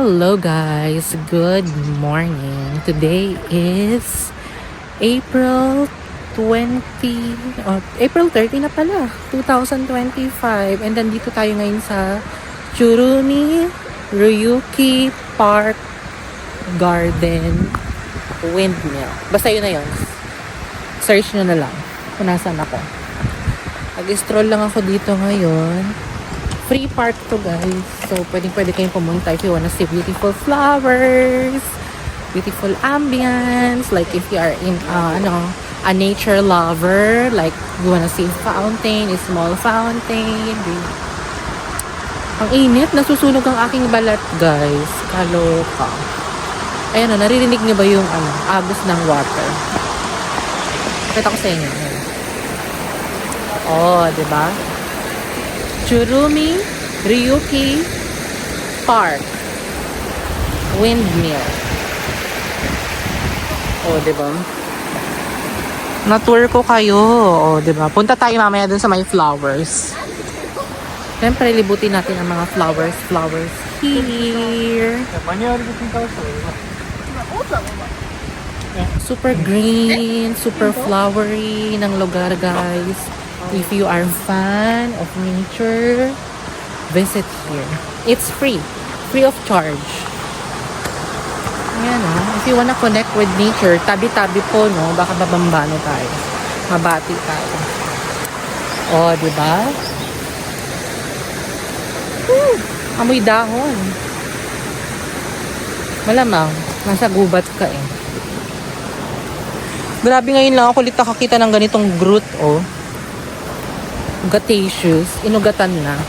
Hello guys, good morning. Today is April 20, April 30 na pala, 2025. And nandito tayo ngayon sa Churumi Ryuki Park Garden Windmill. Basta yun na yun. Search nyo na lang kung nasaan ako. Nag-stroll lang ako dito ngayon. Free park to guys. So, pwede kayong pumunta if you wanna see beautiful flowers, beautiful ambience. Like if you are in, a nature lover, like you wanna see fountain, a small fountain. Ang init, nasusunog ang aking balat guys. Kaloka. Ayan o, naririnig niyo ba yung agos ng water? Pakita ko sa inyo. Oh, diba? Churumi Ryuki Park Windmill. Oh, diba? Na-tour ko kayo. Oh, diba? Punta tayo mamaya dun sa may flowers. Siyempre, libutin natin ang mga flowers here. Super green, super flowery ng lugar, guys. If you are fan of nature, visit here. It's free of charge. Ayan, if you wanna connect with nature, tabi-tabi po, no? Baka babambano tayo. Mabati tayo. Oh, diba? Amoy dahon. Malamang, nasa gubat ka eh. Grabe, ngayon lang ako ulit nakakita ng ganitong groot, oh. Gataceous, inugatan na.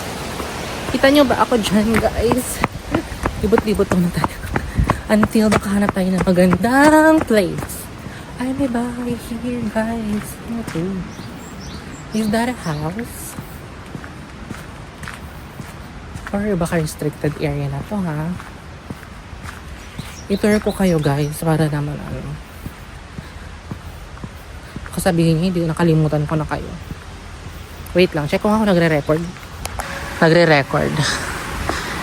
Kita nyo ba ako dyan, guys? Libot-libot na tayo. Until makahanap tayo ng magandang place. Ay, may bahay here, guys. Ano to? Is that a house? Or baka restricted area na to, ha? I-tour ko kayo, guys, para naman kasabihin niyo, hindi ko nakalimutan ko na kayo. Wait lang, check kung ako nagre-record.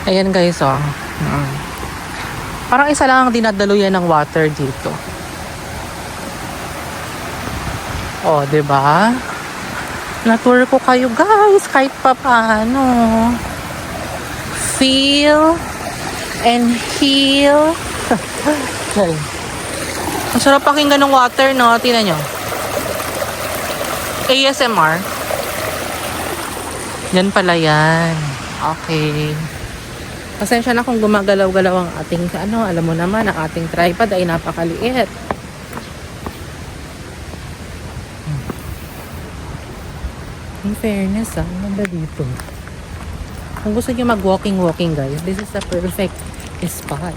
Ayan guys, oh. Parang isa lang ang dinadaluyan ng water dito. Oh, diba? Na-tour ko kayo guys, kahit pa paano. Feel and heal. Ang sarap pakinggan ng water, no? Tingnan nyo. ASMR. Yan pala yan. Okay. Pasensya na kung gumagalaw-galaw ang ating, alam mo naman, ang ating tripod ay napakaliit. In fairness, ano ba dito? Kung gusto nyo mag-walking guys, this is the perfect spot.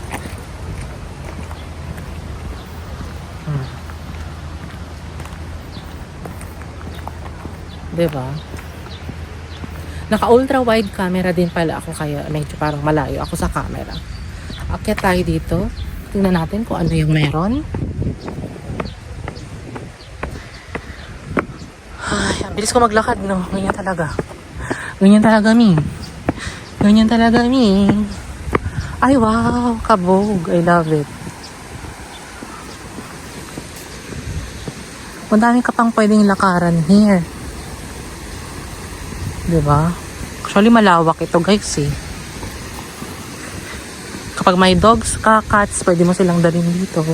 Diba? Naka ultra wide camera din pala ako, kaya medyo parang malayo ako sa camera. Akyat tayo dito. Tingnan natin kung ano yung meron. Ay, ang bilis ko maglakad, no? Ganyan talaga, mi. Ay, wow, kabog. I love it. Ang dami ka pang pwedeng lakaran here. Diba? Actually, malawak ito guys eh. Kapag may dogs, cats, pwede mo silang dalhin dito.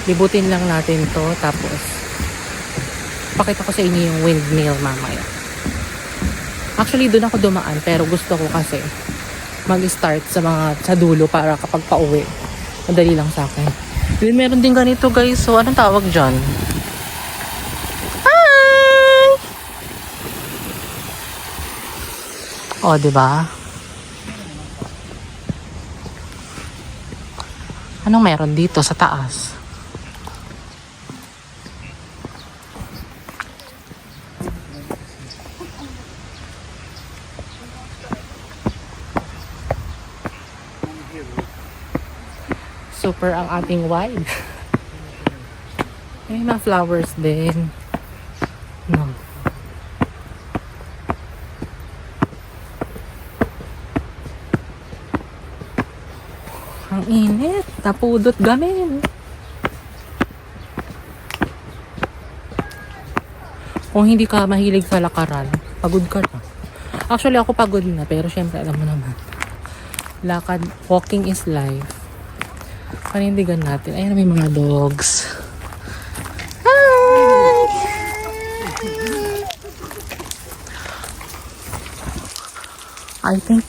Libutin lang natin to, tapos pakita ko sa inyo yung windmill mamaya. Actually, doon ako dumaan, pero gusto ko kasi mag-start sa dulo para kapag pauwi, madali lang sa akin. Then, meron din ganito guys. So, anong tawag dyan? Hi! O, diba? Anong meron dito sa taas? Super ang ating wide. May mga flowers din. No. Ang init. Napudot gamin. Kung hindi ka mahilig sa lakaran, pagod ka na. Actually, ako pagod na. Pero syempre, alam mo naman. Lakad, walking is life. Panindigan natin. Ayan, may mga dogs. Hi! I think,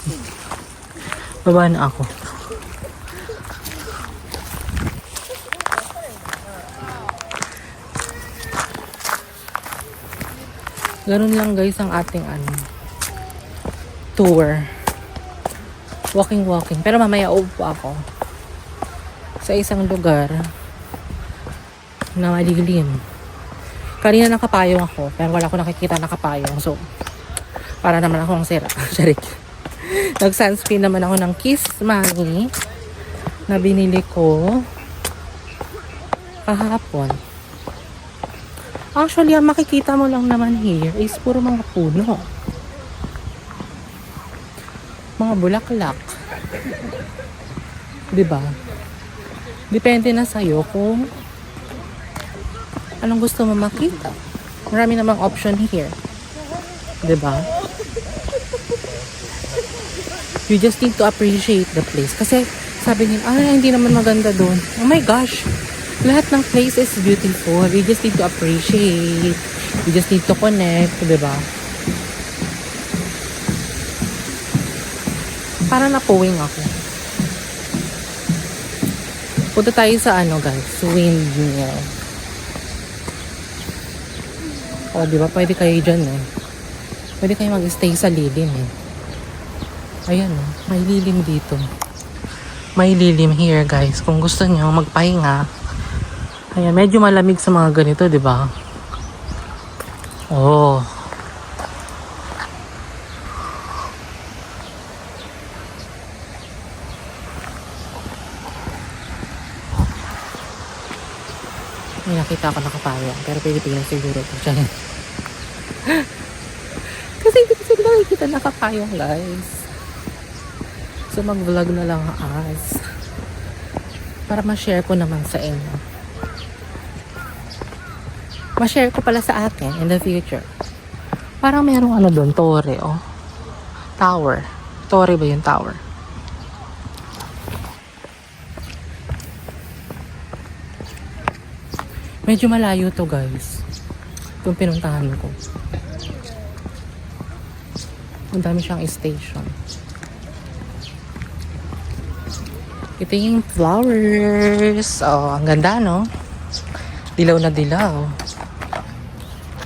baba na ako. Ganun lang guys ang ating tour. Walking. Pero mamaya uupo ako sa isang lugar na malilim. Kanina nakapayong ako, pero wala ko nakikita nakapayong. So, para naman akong sira. Charik. Nag-sunscreen naman ako ng Kiss Money na binili ko kahapon. Actually, ang makikita mo lang naman here is puro mga puno. Mga bulaklak. Diba? Depende na sa'yo kung anong gusto mo makita. Marami namang option here. Diba? You just need to appreciate the place. Kasi sabi nila, hindi naman maganda doon. Oh my gosh! Lahat ng place is beautiful. We just need to appreciate. We just need to connect. Diba? Para napuwing ako. Punta tayo sa guys, windmill. O, diba? Pwede kayo dyan Pwede kayo mag-stay sa lilim Ayan may lilim dito. May lilim here guys. Kung gusto nyo magpahinga. Ayan, medyo malamig sa mga ganito, diba? Oh. May nakita ako nakapayong. Pero Pilipinas siguro ito. Kasi hindi ko sila nakikita nakapayong guys. So mag-vlog na lang as para ma-share ko naman sa inyo. Ma-share ko pala sa atin in the future. Parang merong doon, torre tower. Torre ba yung tower? Medyo malayo to guys. Itong pinuntahan ko. Ang dami siyang station. Ito yung flowers. Oh, ang ganda no? Dilaw na dilaw.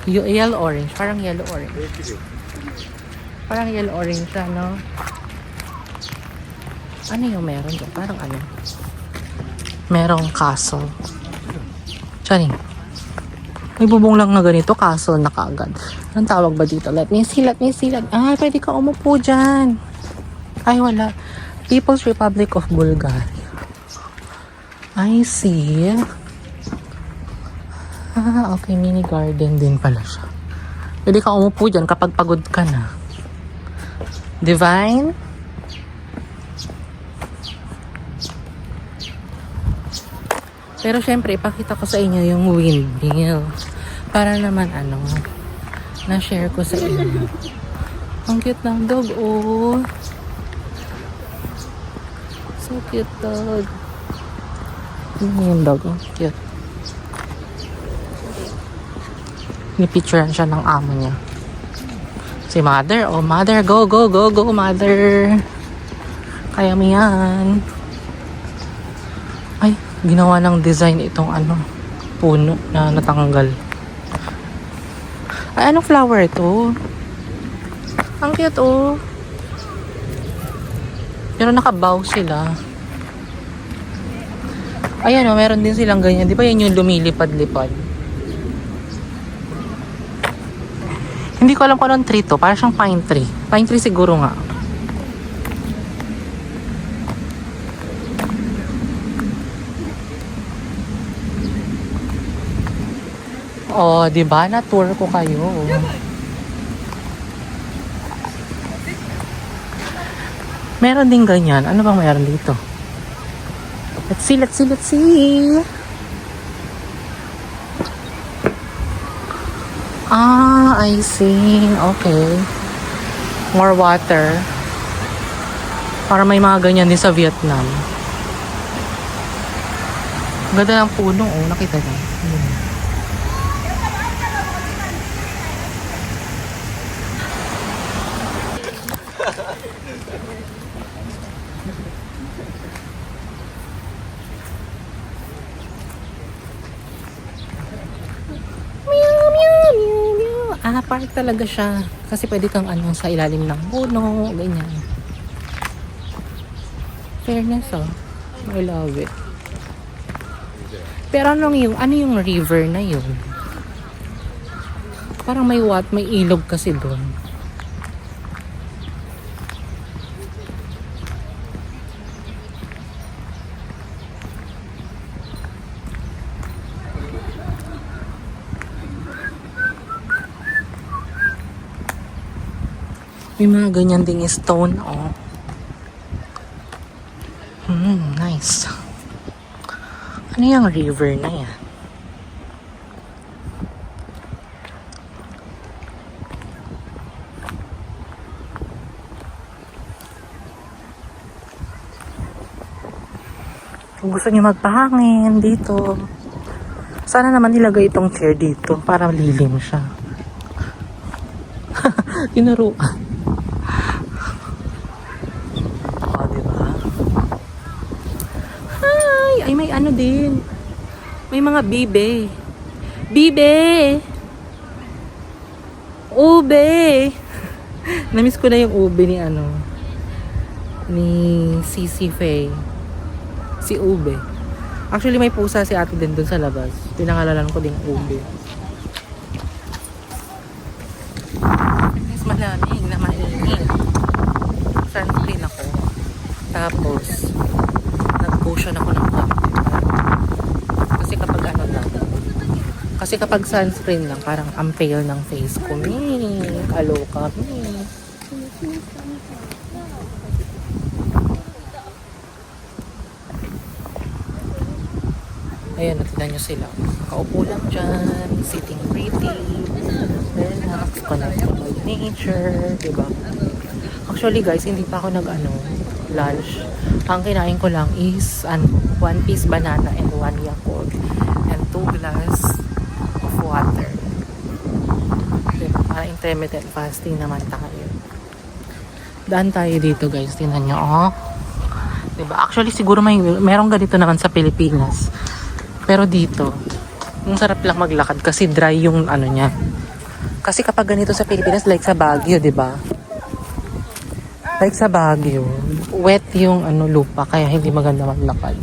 Yellow orange. Parang yellow orange. Parang yellow orange siya no? Ano yung meron doon? Parang merong castle. Tiyan may bubong lang na ganito, castle na kaagad. Anong tawag ba dito? Let me see. Pwede ka umupo dyan. Ay, wala. People's Republic of Bulgaria. I see. Okay. Mini garden din pala siya. Pwede ka umupo dyan kapag pagod ka na. Divine. Pero syempre, ipakita ko sa inyo yung windmill. Para naman na-share ko sa inyo. Ang cute ng dog, oh. So cute dog. Yung dog, oh. Cute. Ni-picturean siya ng amo niya. Si mother, oh mother, go, mother. Kaya mo yan. Ay, ginawa ng design itong puno na natanggal. Ay, anong flower ito? Ang cute, oh. Pero nakabaw sila. Ayan, oh, meron din silang ganyan. Di ba yan yung lumilipad-lipad? Hindi ko alam kung anong tree to. Parang siyang pine tree. Pine tree siguro nga. Oh, di ba? Na-tour ko kayo. Meron din ganyan. Ano bang meron dito? Let's see, let's see, let's see. Ah, I see. Okay. More water. Para may mga ganyan din sa Vietnam. Ganda ng puno, oh. Nakita niyo. Meow, meow, meow, meow. Ah, park talaga siya. Kasi pwede kang ano, sa ilalim ng puno, ganyan. Fairness, oh. I love it. Pero ano yung river na yun? Parang may ilog kasi doon. May mga ganyan ding stone, oh. Nice. Ano yung river na yan? Kung gusto niyo magpahangin dito, sana naman nilagay itong chair dito para lilim siya. Tinuruan. Oh, diba? Hi! Ay, may ano din. May mga bibe. Bibe! Ube! Namiss ko na yung ube ni ano. Ni Sisi Faye. Si Ube. Actually, may pusa si ate din dun sa labas. Pinangalanan ko din Ube. Mas malamig na mainit. Sunscreen ako. Tapos, nag-cushion ako ng konti. Kasi kapag ano lang. Kasi kapag sunscreen lang, parang ang pale ng face ko. Kaloka. Ayan, nakita nyo sila. Kaupo lang dyan, sitting pretty, relax, connected with nature, diba? Actually guys, hindi pa ako lunch. Ang kinain ko lang is 1 piece banana and 1 Yakult and 2 glass of water. Diba? Para intermittent fasting naman tayo. Daan tayo dito guys, tingnan nyo, oh. Diba? Actually siguro merong ganito naman sa Pilipinas. Pero dito, ang sarap lang maglakad kasi dry yung ano niya. Kasi kapag ganito sa Pilipinas, like sa Baguio, di ba? Like sa Baguio, wet yung lupa kaya hindi maganda maglakad.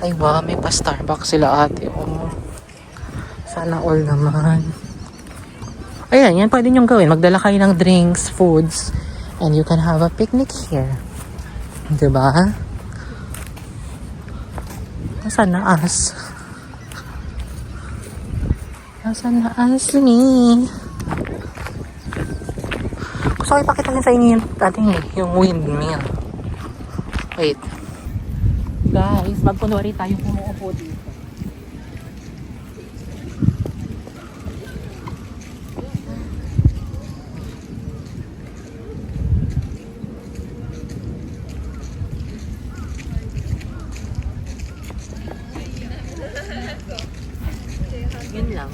Ay wow, may pa Starbucks sila ate. Oh. Sana all naman. Ayan, yan pwede nyong gawin. Magdala kayo ng drinks, foods, and you can have a picnic here. Di ba? Nasaan na as? Nasaan na as ni? Gusto ko ipakita sa inyo yung windmill. Wait. Guys, magkunwari tayo kumuupo dito. Yun lang.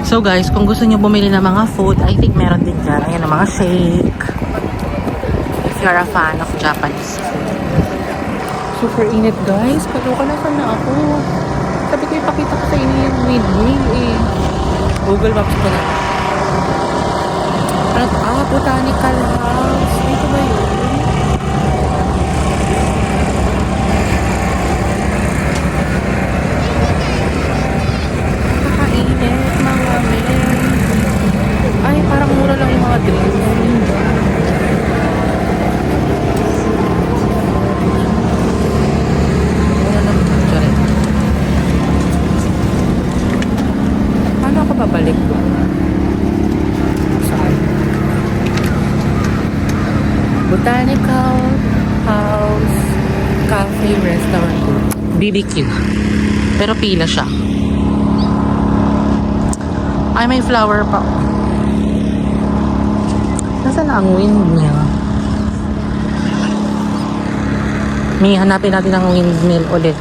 So guys, kung gusto nyo bumili ng mga food, I think meron din dyan. Ayan ang mga shake. If you're a fan of Japanese food. Super init guys. Kaloka na sana ako. Sabi ko ipakita ko sa inyo yung windmill eh. Google Maps ko na. Botanical House. Dito ba yun? Ay, parang mura lang yung mga drinks. Mura lang yung drinks. Botanical House Cafe Restaurant BBQ. Pero pila siya. Ay, may flower pa. Nasaan na ang windmill? May hanapin natin ang windmill ulit.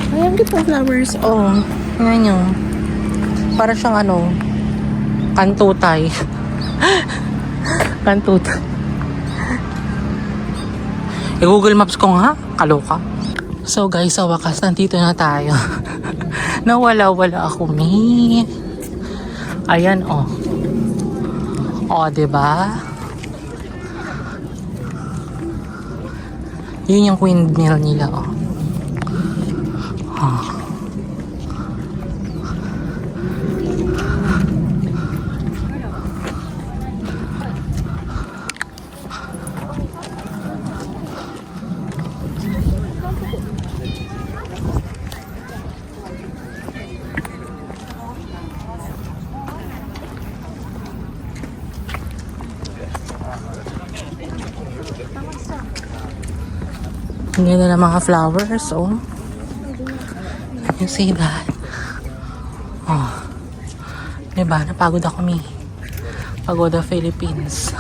Ay, ang gitong flowers. Oh, ngayon nyo. Para siyang ano, kantutay. Kantutay. Google Maps ko nga, kaloka. So guys, sa wakas, nandito na tayo. Nawala-wala ako, me. Ayan, oh. Oh, diba? Yun yung windmill nila, oh. Oh. Ang ganda ng mga flowers, oh. Can you see that? Oh. Diba? Napagod ako, me. Pagoda, Philippines.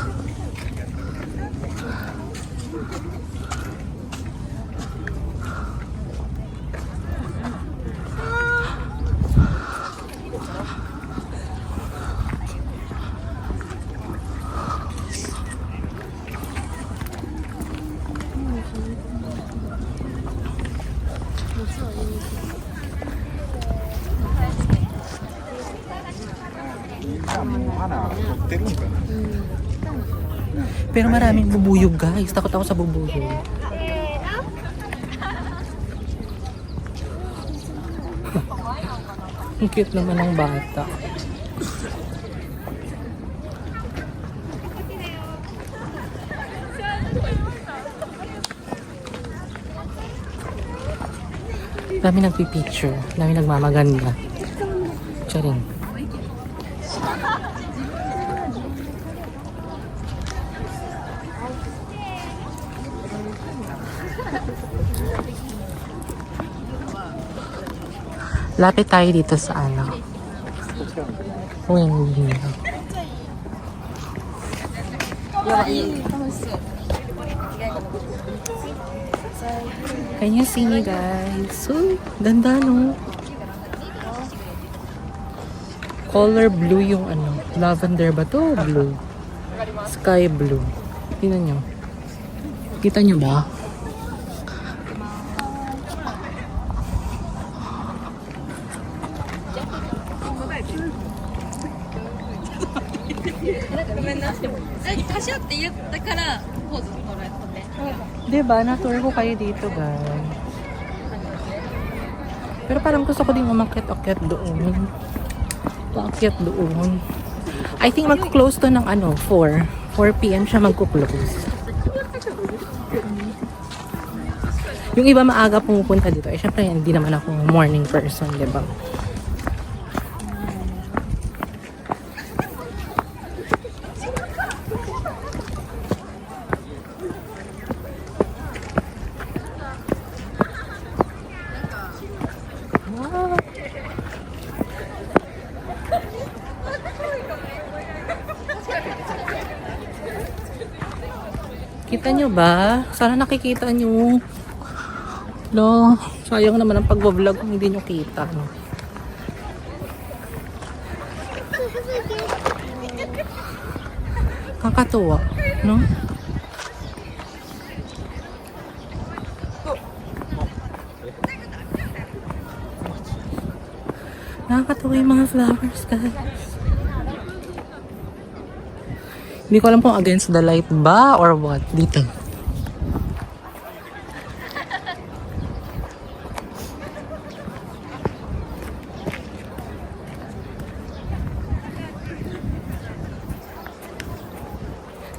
Pero maraming bubuyog, guys. Takot ako sa bubuyog. Ang cute naman ng bata. Dami nagpipicture. Dami nagmamaganda. Charing. Lapit tayo dito sa ano. Windmill. Can you see me, guys? So, ganda, no? Color blue yung ano. Lavender ba to? Blue. Sky blue. Tingnan nyo. Kita nyo ba? Diba? Na-tour ko kayo dito, guys. Pero parang gusto ko din umakyat-akyat doon. Paakyat doon. I think mag-close to ng ano, 4 p.m. siya mag-close. Yung iba maaga pumupunta dito. Eh, syempre, hindi naman ako morning person, diba? Kita nyo ba? Sana nakikita nyo. Lo, sayang naman ang pag-vlog kung hindi nyo kita. No? Kakatuwa, no? Nakakatuwa yung mga flowers, guys. Hindi ko alam kung against the light ba or what. Dito.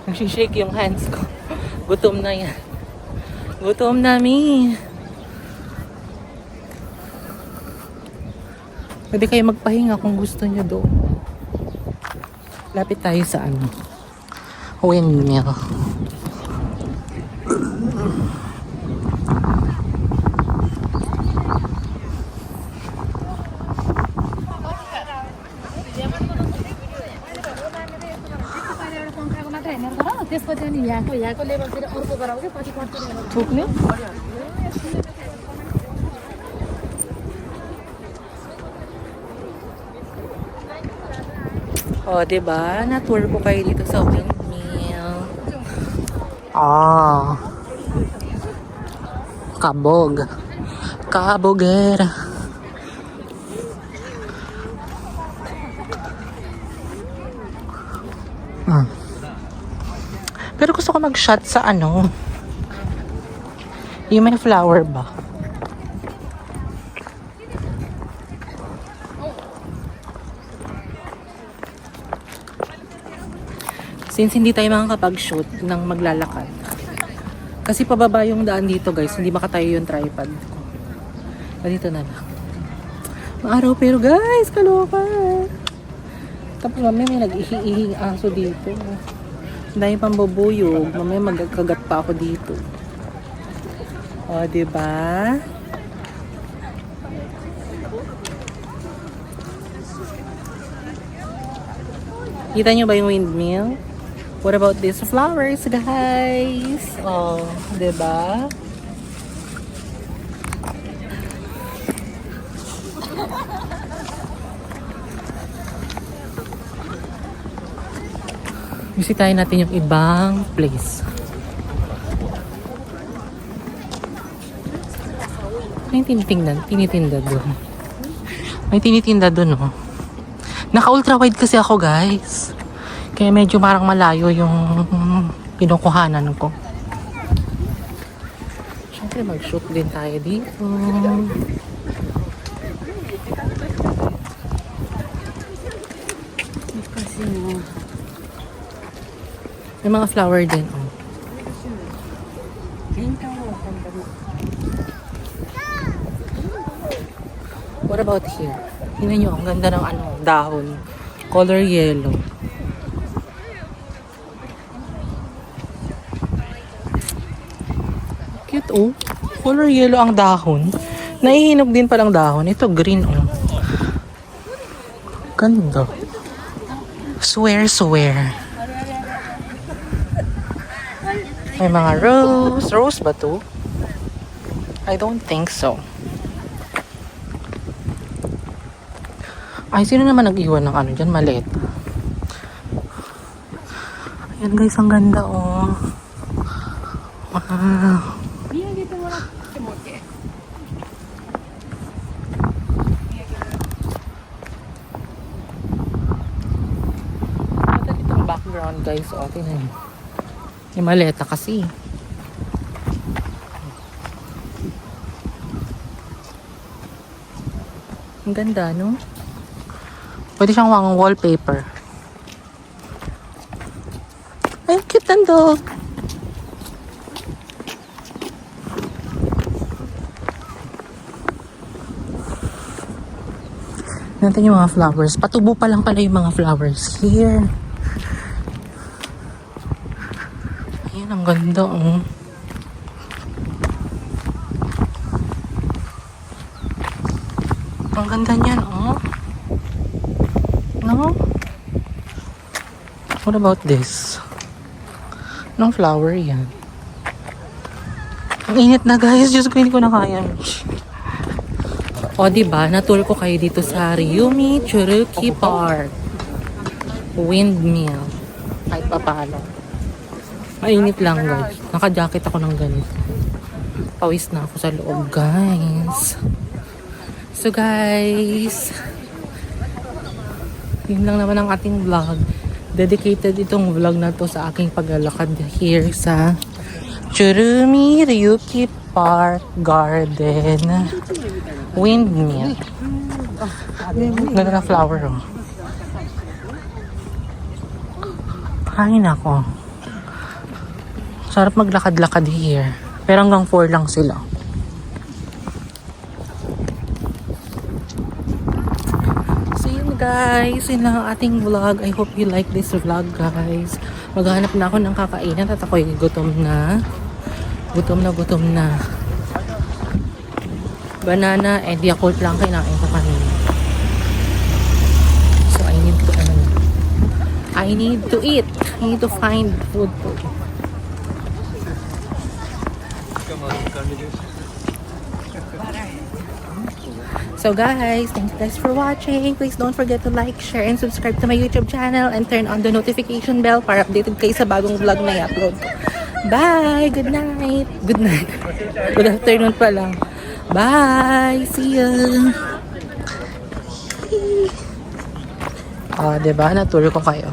Nagsishake yung hands ko. Gutom na yan. Gutom na, mi. Pwede kayo magpahinga kung gusto nyo doon. Lapit tayo sa ano. Windmill. त्यसपछि अनि यहाँको लेभलतिर अर्को गराउँदै पछि continue Tukne? O, diba? Na-tour ko kayo dito sa windmill. Ah. Kabog. Kabogera. Pero gusto ko mag-shot sa ano. Yung may flower ba? Since hindi tayo makakapag-shoot ng maglalakad. Kasi pababa yung daan dito guys. Hindi makatayo yung tripod ko. Dito na lang. Maaraw pero guys, kaloka. Tapos mamaya may nag-ihing aso dito. Dahil pambubuyog. Mamaya magkagat pa ako dito. O, diba? Kita nyo ba yung windmill? What about these flowers, guys? Oh, diba? Bisitahin natin yung ibang place. May tinitinda doon. May tinitinda doon, oh. Naka-ultra wide kasi ako, guys. Kaya medyo parang malayo yung pinukuhanan ko. Siyempre, mag-shoot din tayo dito. kasi May mga flower din, oh. What about here? Tingnan nyo, ang ganda ng ano, dahon. Color yellow. Cute, oh. Color yellow ang dahon. Naihinog din palang dahon. Ito, green, oh. Ganda. Swear. May mga rose. Rose ba to? I don't think so. Ay, sino naman nag-iwan ng ano dyan? Maleta. Ayan guys, ang ganda, oh. Wow. Ito ditong background guys, oh. Tingnan nyo. Yung maleta kasi. Ang ganda, no? Pwede siyang wallpaper. Ay, cute ng dog. Natin yung mga flowers. Patubo pa lang pala yung mga flowers here. Ayan, ang ganda, oh. Ang ganda niyan, oh. No? What about this? Anong flower yan? Ang init na guys. Diyos ko, hindi ko na kaya. O diba, natour ko kayo dito sa Ryumi Churuki Park. Windmill. Kahit papalo. Mainit lang guys. Naka-jacket ako ng ganito. Pawis na ako sa loob guys. So guys, yun lang naman ang ating vlog. Dedicated itong vlog na to sa aking paglalakad here sa Churumi Ryuki Park Garden Windmill. Ganda na flower, oh. Hangin ako. Sarap maglakad-lakad here. Pero hanggang 4 lang sila. guys, yun lang ang ating vlog. I hope you like this vlog, guys. Maghanap na ako ng kakainan at ako'y gutom na. Gutom na. Banana and Yakult lang kinain ko kanina. So I need to eat. I need to find food to eat. So guys, thank you guys for watching. Please don't forget to like, share, and subscribe to my YouTube channel and turn on the notification bell para updated kayo sa bagong vlog na i-upload ko. Bye! Good night! Good night. Good afternoon pa lang. Bye! See ya! Diba? Naturo ko kayo.